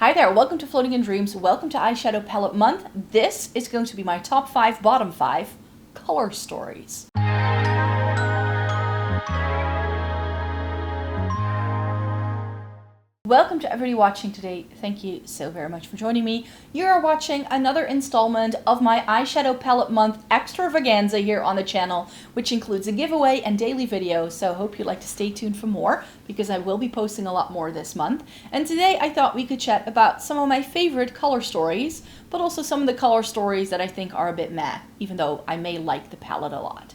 Hi there, welcome to Floating in Dreams, welcome to Eyeshadow Palette Month. This is going to be my top 5, bottom 5 color stories. Welcome to everybody watching today. Thank you so very much for joining me. You are watching another installment of my Eyeshadow Palette Month extravaganza here on the channel, which includes a giveaway and daily videos, so I hope you'd like to stay tuned for more, because I will be posting a lot more this month. And today I thought we could chat about some of my favorite color stories, but also some of the color stories that I think are a bit meh, even though I may like the palette a lot.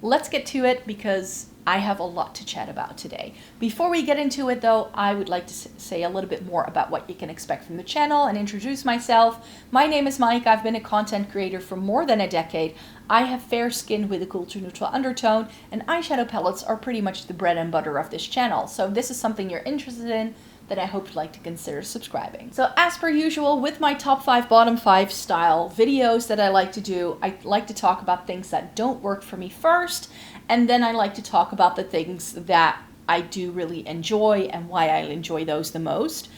Let's get to it, because I have a lot to chat about today. Before we get into it though, I would like to say a little bit more about what you can expect from the channel and introduce myself. My name is Mike. I've been a content creator for more than a decade. I have fair skin with a culture neutral undertone, and eyeshadow palettes are pretty much the bread and butter of this channel. So if this is something you're interested in, then I hope you'd like to consider subscribing. So as per usual, with my top 5, bottom 5 style videos that I like to do, I like to talk about things that don't work for me first, and then I like to talk about the things that I do really enjoy and why I enjoy those the most.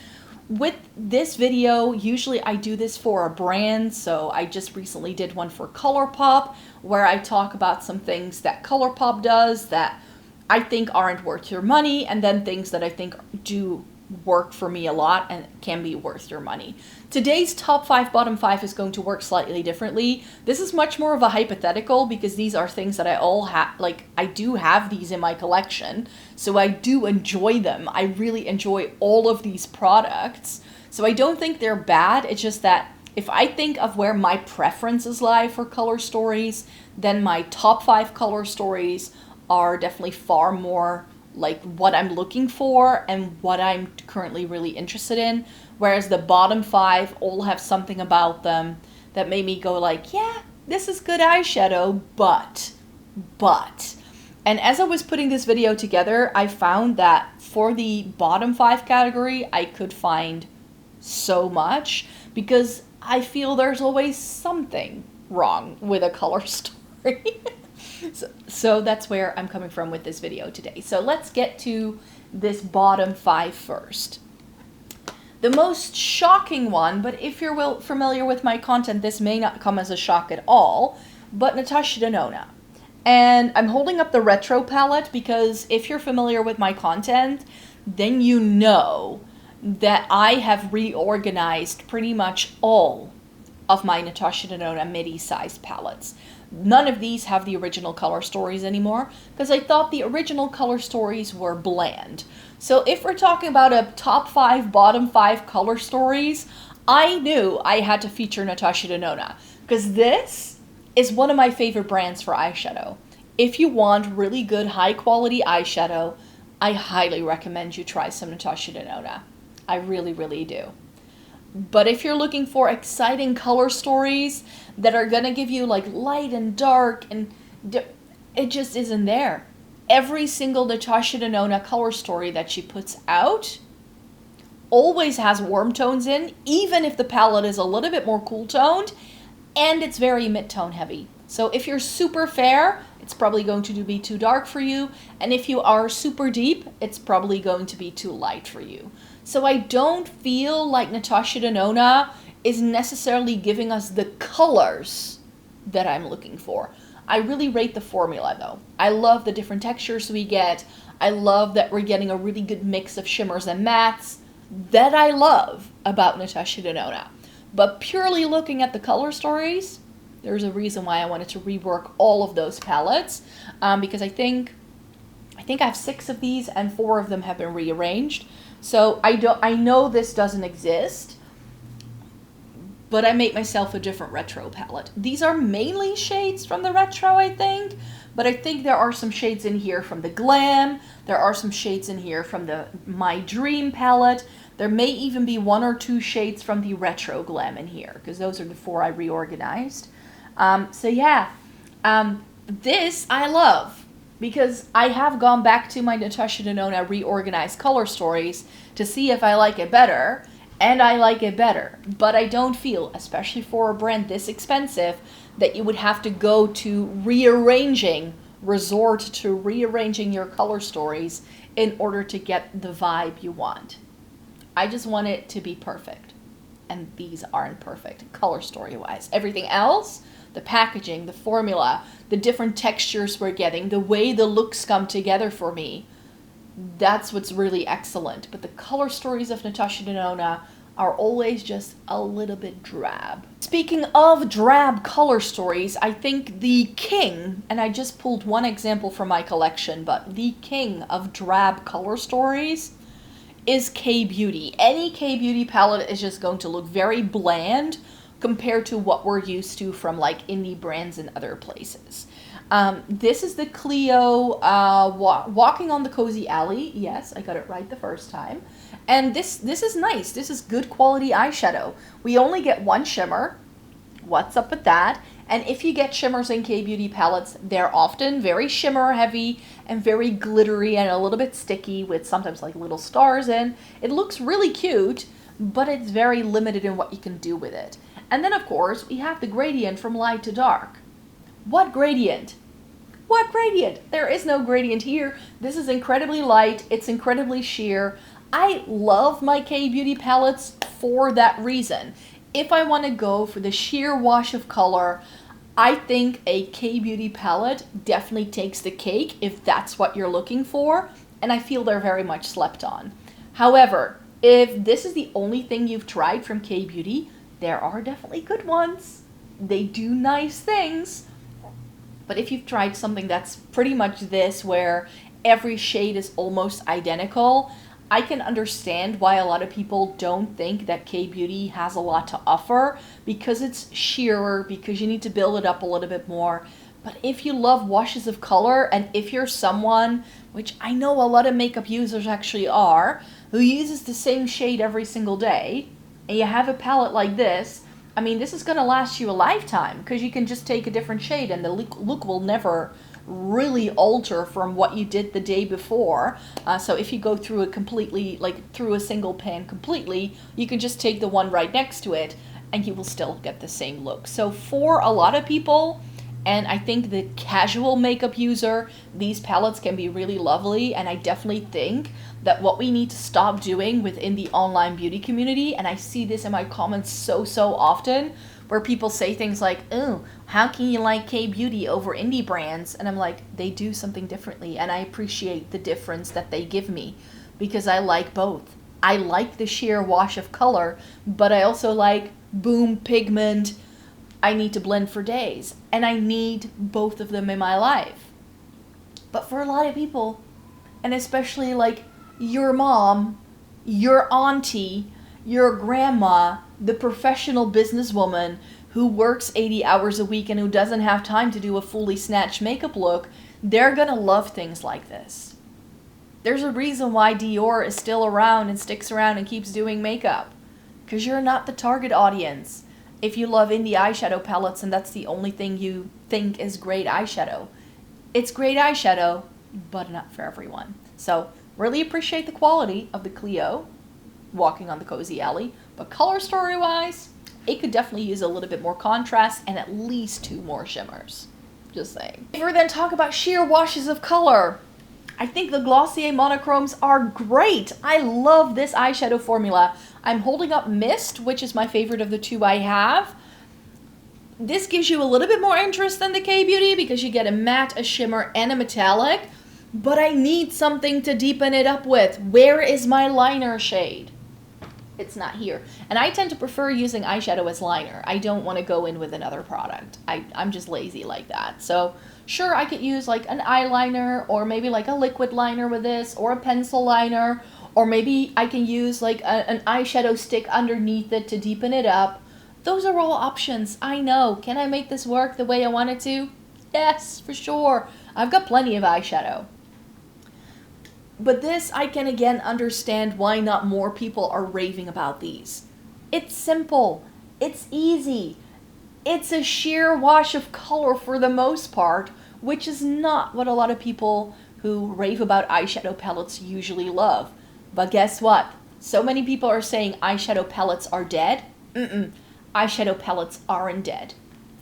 With this video, usually I do this for a brand, so I just recently did one for ColourPop, where I talk about some things that ColourPop does that I think aren't worth your money, and then things that I think do work for me a lot and can be worth your money. Today's top 5, bottom 5 is going to work slightly differently. This is much more of a hypothetical, because these are things that I all have, like I do have these in my collection, so I do enjoy them. I really enjoy all of these products, so I don't think they're bad. It's just that if I think of where my preferences lie for color stories, then my top 5 color stories are definitely far more like what I'm looking for and what I'm currently really interested in, whereas the bottom 5 all have something about them that made me go like, yeah, this is good eyeshadow, but. And as I was putting this video together, I found that for the bottom 5 category, I could find so much, because I feel there's always something wrong with a color story. So that's where I'm coming from with this video today. So let's get to this bottom 5 first. The most shocking one, but if you're familiar with my content, this may not come as a shock at all, but Natasha Denona. And I'm holding up the retro palette because if you're familiar with my content, then you know that I have reorganized pretty much all of my Natasha Denona midi-sized palettes. None of these have the original color stories anymore, because I thought the original color stories were bland. So if we're talking about a top 5, bottom 5 color stories, I knew I had to feature Natasha Denona, because this is one of my favorite brands for eyeshadow. If you want really good high quality eyeshadow, I highly recommend you try some Natasha Denona. I really, really do. But if you're looking for exciting color stories that are gonna give you like light and dark, and it just isn't there. Every single Natasha Denona color story that she puts out always has warm tones in, even if the palette is a little bit more cool toned, and it's very mid-tone heavy. So if you're super fair, it's probably going to be too dark for you, and if you are super deep, it's probably going to be too light for you. So I don't feel like Natasha Denona is necessarily giving us the colors that I'm looking for. I really rate the formula though. I love the different textures we get. I love that we're getting a really good mix of shimmers and mattes. That I love about Natasha Denona. But purely looking at the color stories, there's a reason why I wanted to rework all of those palettes, because I think I have 6 of these and 4 of them have been rearranged. So I know this doesn't exist, but I made myself a different retro palette. These are mainly shades from the retro, I think, but I think there are some shades in here from the Glam. There are some shades in here from the My Dream palette. There may even be 1 or 2 shades from the retro Glam in here, because those are the 4 I reorganized. So yeah, this I love, because I have gone back to my Natasha Denona reorganized color stories to see if I like it better, and I like it better. But I don't feel, especially for a brand this expensive, that you would have to go to resort to rearranging your color stories in order to get the vibe you want. I just want it to be perfect. And these aren't perfect, color story-wise. Everything else, the packaging, the formula, the different textures we're getting, the way the looks come together for me, that's what's really excellent. But the color stories of Natasha Denona are always just a little bit drab. Speaking of drab color stories, I think the king, and I just pulled one example from my collection, but the king of drab color stories is K-Beauty. Any K-Beauty palette is just going to look very bland compared to what we're used to from like indie brands and other places. This is the Clio Walking on the Cozy Alley. Yes, I got it right the first time. And this is nice. This is good quality eyeshadow. We only get one shimmer. What's up with that? And if you get shimmers in K-Beauty palettes, they're often very shimmer heavy and very glittery and a little bit sticky with sometimes like little stars in. It looks really cute, but it's very limited in what you can do with it. And then of course, we have the gradient from light to dark. What gradient? What gradient? There is no gradient here. This is incredibly light. It's incredibly sheer. I love my K-Beauty palettes for that reason. If I want to go for the sheer wash of color, I think a K-Beauty palette definitely takes the cake if that's what you're looking for, and I feel they're very much slept on. However, if this is the only thing you've tried from K-Beauty, there are definitely good ones. They do nice things. But if you've tried something that's pretty much this, where every shade is almost identical, I can understand why a lot of people don't think that K-Beauty has a lot to offer, because it's sheerer, because you need to build it up a little bit more. But if you love washes of color, and if you're someone, which I know a lot of makeup users actually are, who uses the same shade every single day, and you have a palette like this, I mean, this is going to last you a lifetime, because you can just take a different shade and the look will never really alter from what you did the day before. So if you go through it completely, like through a single pan completely, you can just take the one right next to it and you will still get the same look. So for a lot of people, and I think the casual makeup user, these palettes can be really lovely. And I definitely think that what we need to stop doing within the online beauty community, and I see this in my comments so often, where people say things like, oh, how can you like K-Beauty over indie brands? And I'm like, they do something differently, and I appreciate the difference that they give me, because I like both. I like the sheer wash of color, but I also like boom pigment. I need to blend for days, and I need both of them in my life. But for a lot of people, and especially like your mom, your auntie, your grandma, the professional businesswoman who works 80 hours a week and who doesn't have time to do a fully snatched makeup look, they're gonna love things like this. There's a reason why Dior is still around and sticks around and keeps doing makeup. Because you're not the target audience. If you love indie eyeshadow palettes and that's the only thing you think is great eyeshadow. It's great eyeshadow, but not for everyone. So, really appreciate the quality of the Clio Walking on the Cozy Alley, but color story-wise, it could definitely use a little bit more contrast and at least 2 more shimmers. Just saying. If we then talk about sheer washes of color, I think the Glossier Monochromes are great. I love this eyeshadow formula. I'm holding up Mist, which is my favorite of the 2 I have. This gives you a little bit more interest than the K-Beauty because you get a matte, a shimmer, and a metallic, but I need something to deepen it up with. Where is my liner shade? It's not here. And I tend to prefer using eyeshadow as liner. I don't want to go in with another product. I'm just lazy like that. So sure, I could use like an eyeliner or maybe like a liquid liner with this or a pencil liner, or maybe I can use like an eyeshadow stick underneath it to deepen it up. Those are all options. I know. Can I make this work the way I want it to? Yes, for sure. I've got plenty of eyeshadow. But this, I can again understand why not more people are raving about these. It's simple. It's easy. It's a sheer wash of color for the most part, which is not what a lot of people who rave about eyeshadow palettes usually love. But guess what? So many people are saying eyeshadow palettes are dead. Eyeshadow palettes aren't dead.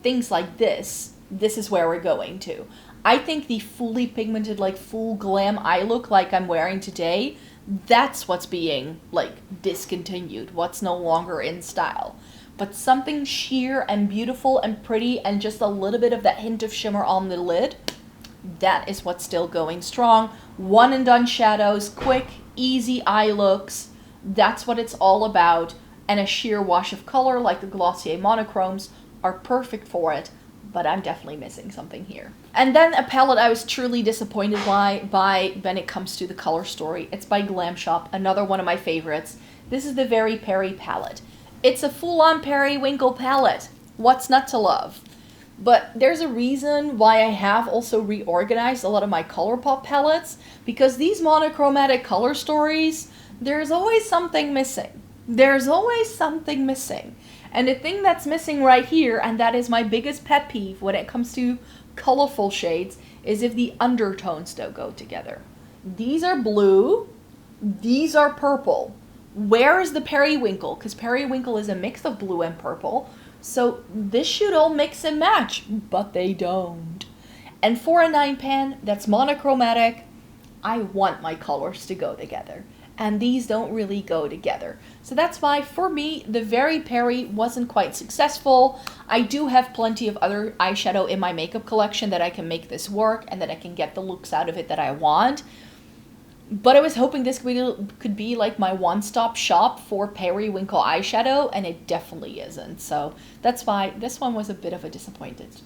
Things like this is where we're going to. I think the fully pigmented, like full glam eye look like I'm wearing today, That's what's being, like, discontinued, what's no longer in style. But something sheer and beautiful and pretty and just a little bit of that hint of shimmer on the lid, that is what's still going strong. One and done shadows, quick, easy eye looks, that's what it's all about. And a sheer wash of color like the Glossier Monochromes are perfect for it, but I'm definitely missing something here. And then a palette I was truly disappointed by when it comes to the color story. It's by Glamshop, another one of my favorites. This is the Veri Peri palette. It's a full-on periwinkle palette. What's not to love? But there's a reason why I have also reorganized a lot of my ColourPop palettes, because these monochromatic color stories, there's always something missing. There's always something missing. And the thing that's missing right here, and that is my biggest pet peeve when it comes to colorful shades, is if the undertones don't go together. These are blue, these are purple. Where is the periwinkle? Because periwinkle is a mix of blue and purple. So this should all mix and match, but they don't. And for a 9 pan that's monochromatic, I want my colors to go together. And these don't really go together. So that's why, for me, the Veri Peri wasn't quite successful. I do have plenty of other eyeshadow in my makeup collection that I can make this work and that I can get the looks out of it that I want. But I was hoping this could be like my one-stop shop for periwinkle eyeshadow, and it definitely isn't. So that's why this one was a bit of a disappointment.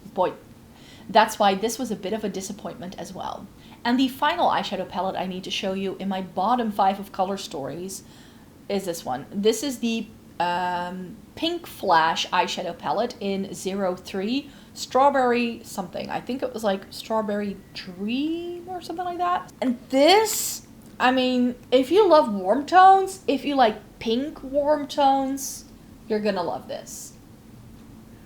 That's why this was a bit of a disappointment as well. And the final eyeshadow palette I need to show you in my bottom 5 of color stories is this one. This is the Pinkflash eyeshadow palette in 03 Strawberry something. I think it was like Strawberry Dream or something like that. And this, I mean, if you love warm tones, if you like pink warm tones, you're gonna love this.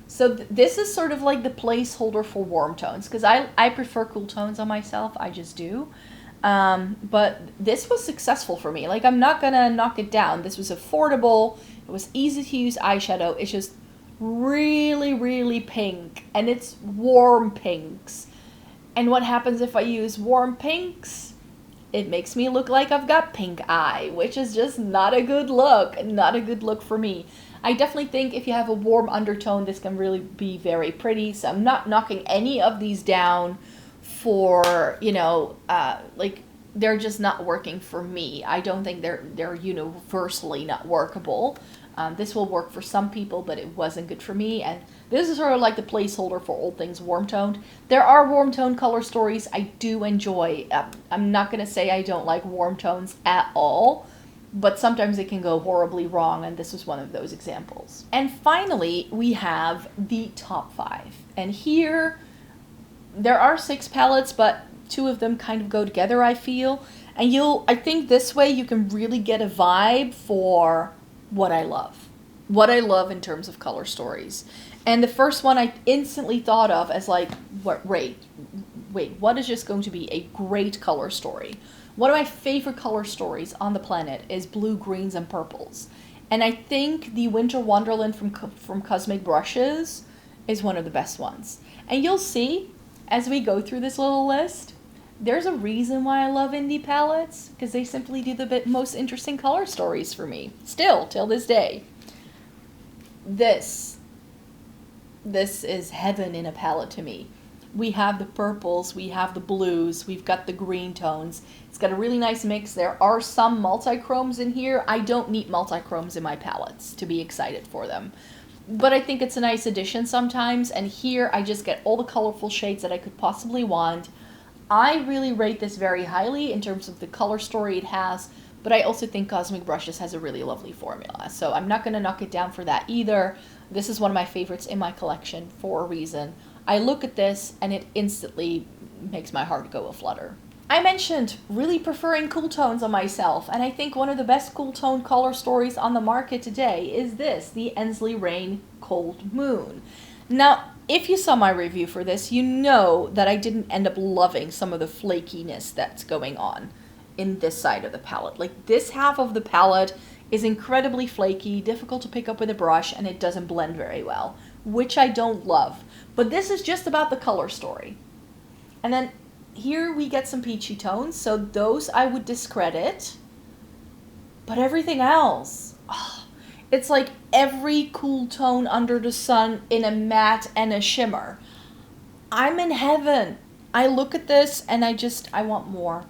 So this is sort of like the placeholder for warm tones, because I prefer cool tones on myself, I just do. But this was successful for me. Like, I'm not gonna knock it down. This was affordable, it was easy to use eyeshadow, it's just really, really pink, and it's warm pinks. And what happens if I use warm pinks? It makes me look like I've got pink eye, which is just not a good look, not a good look for me. I definitely think if you have a warm undertone, this can really be very pretty. So I'm not knocking any of these down for, you know, like, they're just not working for me. I don't think they're universally not workable. This will work for some people, but it wasn't good for me. And this is sort of like the placeholder for all things warm-toned. There are warm-toned color stories I do enjoy. I'm not going to say I don't like warm tones at all, but sometimes it can go horribly wrong, and this was one of those examples. And finally, we have the top 5. And here, there are 6 palettes, but 2 of them kind of go together, I feel. And I think this way you can really get a vibe for what I love. What I love in terms of color stories. And the first one I instantly thought of as like, wait, what is just going to be a great color story? One of my favorite color stories on the planet is blue, greens, and purples. And I think the Winter Wonderland from Cosmic Brushes is one of the best ones. And you'll see, as we go through this little list, there's a reason why I love indie palettes, because they simply do the most interesting color stories for me. Still, till this day. This is heaven in a palette to me. We have the purples, we have the blues, we've got the green tones. It's got a really nice mix. There are some multi-chromes in here. I don't need multi-chromes in my palettes to be excited for them. But I think it's a nice addition sometimes, and here I just get all the colorful shades that I could possibly want. I really rate this very highly in terms of the color story it has, but I also think Cosmic Brushes has a really lovely formula. So I'm not going to knock it down for that either. This is one of my favorites in my collection for a reason. I look at this and it instantly makes my heart go aflutter. I mentioned really preferring cool tones on myself, and I think one of the best cool tone color stories on the market today is this, the Ensley Rain Cold Moon. Now, if you saw my review for this, you know that I didn't end up loving some of the flakiness that's going on in this side of the palette. Like, this half of the palette is incredibly flaky, difficult to pick up with a brush, and it doesn't blend very well, which I don't love. But this is just about the color story. And then here we get some peachy tones, so those I would discredit. But everything else, it's like every cool tone under the sun in a matte and a shimmer. I'm in heaven. I look at this and I want more.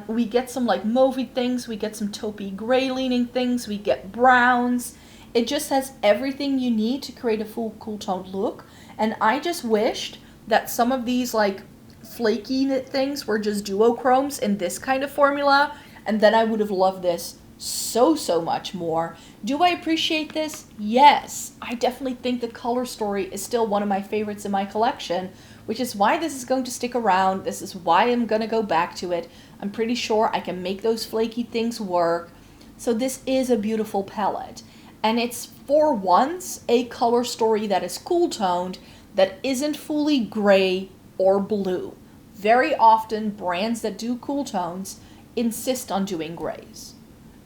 We get some like mauvey things, we get some taupey gray leaning things, we get browns. It just has everything you need to create a full cool toned look. And I just wished that some of these like flaky things were just duochromes in this kind of formula, and then I would have loved this so much more. Do I appreciate this? Yes. I definitely think the color story is still one of my favorites in my collection, which is why this is going to stick around. This is why I'm going to go back to it. I'm pretty sure I can make those flaky things work. So this is a beautiful palette. And it's for once a color story that is cool toned, that isn't fully gray or blue. Very often brands that do cool tones insist on doing grays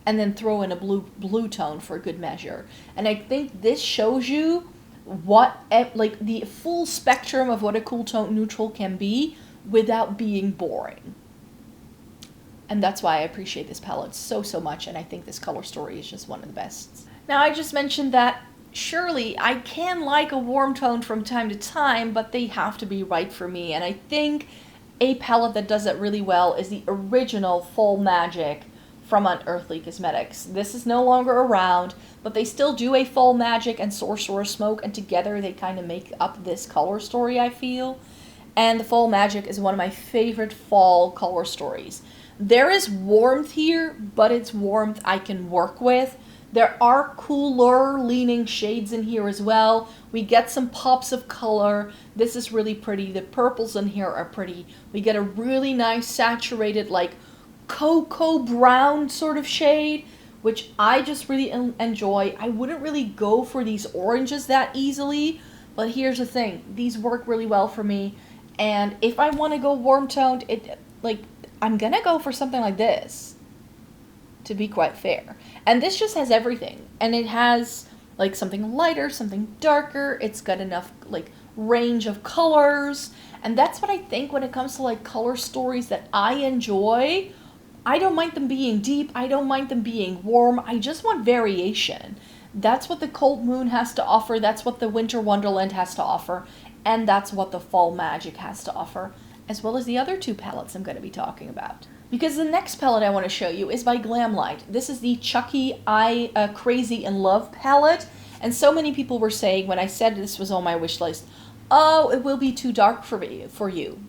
and then throw in a blue tone for good measure. And I think this shows you what like the full spectrum of what a cool tone neutral can be without being boring. And that's why I appreciate this palette so much, and I think this color story is just one of the best. Now, I just mentioned that surely I can like a warm tone from time to time, but they have to be right for me. And I think a palette that does it really well is the original Fall Magic from Unearthly Cosmetics. This is no longer around, but they still do a Fall Magic and Sorcerer Smoke, and together they kind of make up this color story, I feel. And the Fall Magic is one of my favorite fall color stories. There is warmth here, but it's warmth I can work with. There are cooler leaning shades in here as well. We get some pops of color. This is really pretty. The purples in here are pretty. We get a really nice saturated like cocoa brown sort of shade, which I just really enjoy. I wouldn't really go for these oranges that easily, but here's the thing. These work really well for me. And if I want to go warm toned, I'm gonna go for something like this, to be quite fair. And this just has everything. And it has like something lighter, something darker. It's got enough like range of colors. And that's what I think when it comes to like color stories that I enjoy. I don't mind them being deep. I don't mind them being warm. I just want variation. That's what the Cold Moon has to offer. That's what the Winter Wonderland has to offer. And that's what the Fall Magic has to offer, as well as the other two palettes I'm going to be talking about. Because the next palette I want to show you is by Glamlight. This is the Chucky Crazy in Love palette. And so many people were saying when I said this was on my wish list, oh, it will be too dark for you.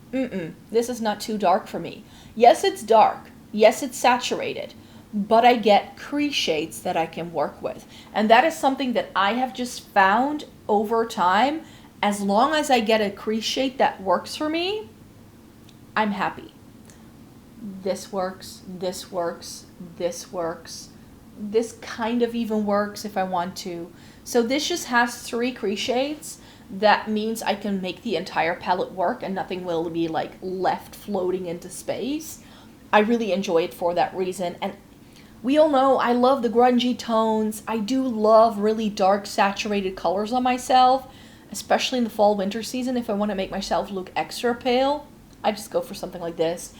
This is not too dark for me. Yes, it's dark. Yes, it's saturated. But I get crease shades that I can work with. And that is something that I have just found over time. As long as I get a crease shade that works for me, I'm happy. This works, this works, this works. This kind of even works if I want to. So this just has 3 crease shades. That means I can make the entire palette work and nothing will be like left floating into space. I really enjoy it for that reason. And we all know I love the grungy tones. I do love really dark saturated colors on myself, especially in the fall winter season. If I want to make myself look extra pale, I just go for something like this.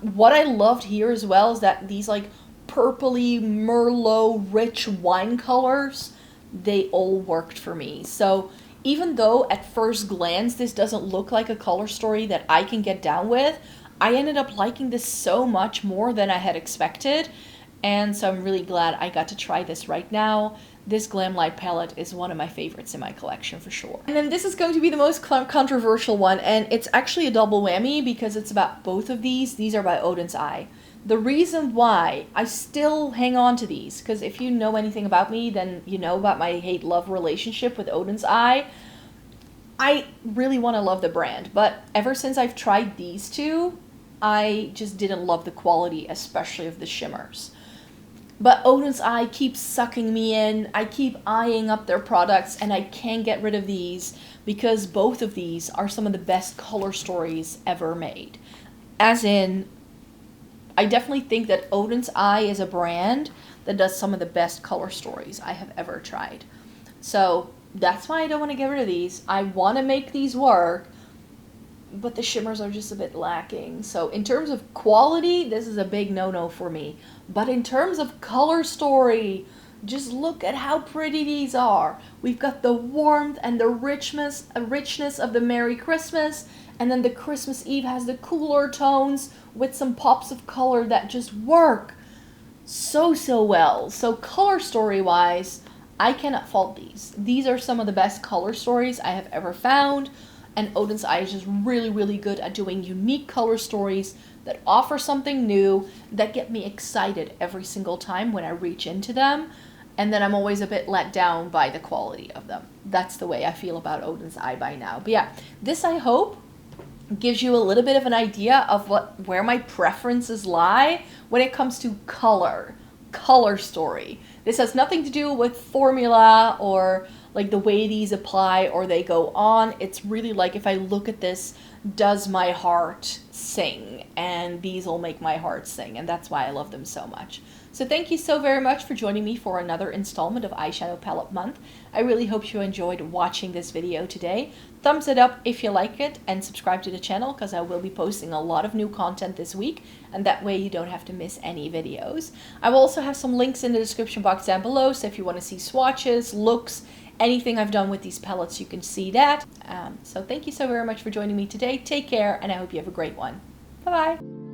What I loved here as well is that these like purpley Merlot rich wine colors, they all worked for me. So even though at first glance this doesn't look like a color story that I can get down with, I ended up liking this so much more than I had expected. And so I'm really glad I got to try this right now. This Glamlight palette is one of my favorites in my collection for sure. And then this is going to be the most controversial one, and it's actually a double whammy because it's about both of these. These are by Odin's Eye. The reason why I still hang on to these, because if you know anything about me, then you know about my hate-love relationship with Odin's Eye. I really want to love the brand, but ever since I've tried these two, I just didn't love the quality, especially of the shimmers. But Odin's Eye keeps sucking me in. I keep eyeing up their products, and I can't get rid of these because both of these are some of the best color stories ever made. As in, I definitely think that Odin's Eye is a brand that does some of the best color stories I have ever tried. So that's why I don't want to get rid of these. I want to make these work, but the shimmers are just a bit lacking. So in terms of quality, this is a big no-no for me. But in terms of color story, just look at how pretty these are. We've got the warmth and the richness of the Merry Christmas, and then the Christmas Eve has the cooler tones with some pops of color that just work so well. So color story wise, I cannot fault these. These are some of the best color stories I have ever found, and Odin's Eye is just really good at doing unique color stories that offer something new, that get me excited every single time when I reach into them, and then I'm always a bit let down by the quality of them. That's the way I feel about Odin's Eye by now. But yeah, this I hope gives you a little bit of an idea of where my preferences lie when it comes to color story. This has nothing to do with formula or like the way these apply or they go on. It's really like, if I look at this, does my heart sing? And these will make my heart sing, and that's why I love them so much. So thank you so very much for joining me for another installment of Eyeshadow Palette Month. I really hope you enjoyed watching this video today. Thumbs it up if you like it, and subscribe to the channel because I will be posting a lot of new content this week, and that way you don't have to miss any videos. I will also have some links in the description box down below, so if you want to see swatches, looks, anything I've done with these palettes, you can see that. So thank you so very much for joining me today. Take care, and I hope you have a great one. Bye-bye.